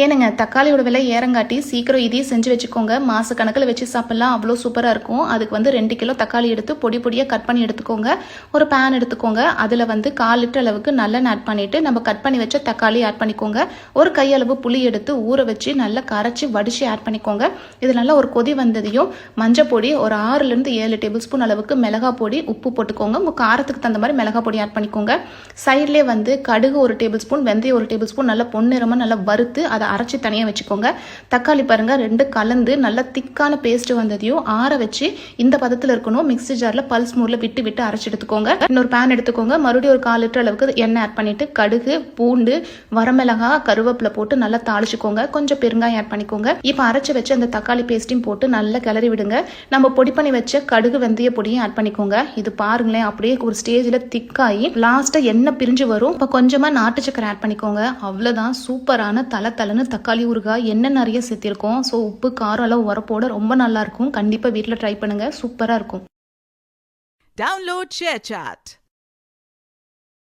ஏனுங்க தக்காளியோட விலை ஏறங்காட்டி சீக்கிரம் இதையும் செஞ்சு வச்சுக்கோங்க. மாச கணக்கில் வச்சு சாப்பிடலாம், அவ்வளோ சூப்பராக இருக்கும். அதுக்கு வந்து 2 கிலோ தக்காளி எடுத்து பொடி பொடியாக கட் பண்ணி எடுத்துக்கோங்க. ஒரு பேன் எடுத்துக்கோங்க. அதில் வந்து 1/4 லிட்டர் அளவுக்கு நல்லெண்ணெய் ஆட் பண்ணிவிட்டு நம்ம கட் பண்ணி வச்ச தக்காளி ஆட் பண்ணிக்கோங்க. ஒரு கையளவு புளி எடுத்து ஊற வச்சு நல்லா கரைச்சி வடித்து ஆட் பண்ணிக்கோங்க. இது நல்லா ஒரு கொதி வந்ததையும் மஞ்சள் பொடி ஒரு 6லேருந்து 7 டேபிள் ஸ்பூன் அளவுக்கு மிளகாய் பொடி, உப்பு போட்டுக்கோங்க. உங்கள் காரத்துக்கு தகுந்த மாதிரி மிளகாய் பொடி ஆட் பண்ணிக்கோங்க. சைட்லேயே வந்து கடுகு 1 டேபிள் ஸ்பூன், வெந்தயம் 1 டேபிள் ஸ்பூன் நல்லா பொன்னிறமாக நல்லா வறுத்து அதை அரைச்சி தனியாக வச்சுக்கோங்க. தக்காளி பாருங்க 2 கலந்து நல்லா திக்கான பேஸ்ட் வந்ததையும் ஆற வச்சு இந்த பதத்தில் இருக்கணும். மிக்ஸி ஜாரில் பல்ஸ் மூடில் விட்டு விட்டு அரைச்சி எடுத்துக்கோங்க. இன்னொரு பேன் எடுத்துக்கோங்க. மறுபடியும் ஒரு 1/4 லிட்டர் அளவுக்கு எண்ணெய் ஆட் பண்ணிட்டு கடுகு, பூண்டு, வரமிளகாய், கருவேப்பிலை போட்டு நல்லா தாளிச்சுக்கோங்க. கொஞ்சம் பெருங்காயம் ஆட் பண்ணிக்கோங்க. இப்போ அரைச்சி வச்சு அந்த தக்காளி பேஸ்ட்டையும் போட்டு நல்லா கிளறி விடுங்க. நம்ம பொடி பண்ணி வச்ச கடுகு வெந்தய பொடியும் ஆட் பண்ணிக்கோங்க. இது பாருங்களேன் அப்படியே ஒரு ஸ்டேஜில் திக்காகி லாஸ்ட்டாக எண்ணெய் பிரிஞ்சு வரும். இப்போ கொஞ்சமாக நாட்டு சக்கரை ஆட் பண்ணிக்கோங்க. அவ்வளோதான், சூப்பரான தலை தக்காளி ஊறுகாய். எண்ணெய் நிறைய சேர்த்திருக்கோம். ஸோ உப்பு காரம் எல்லாம் உரப்போட ரொம்ப நல்லா இருக்கும். கண்டிப்பாக வீட்டில் ட்ரை பண்ணுங்க, சூப்பராக இருக்கும். Download ShareChat.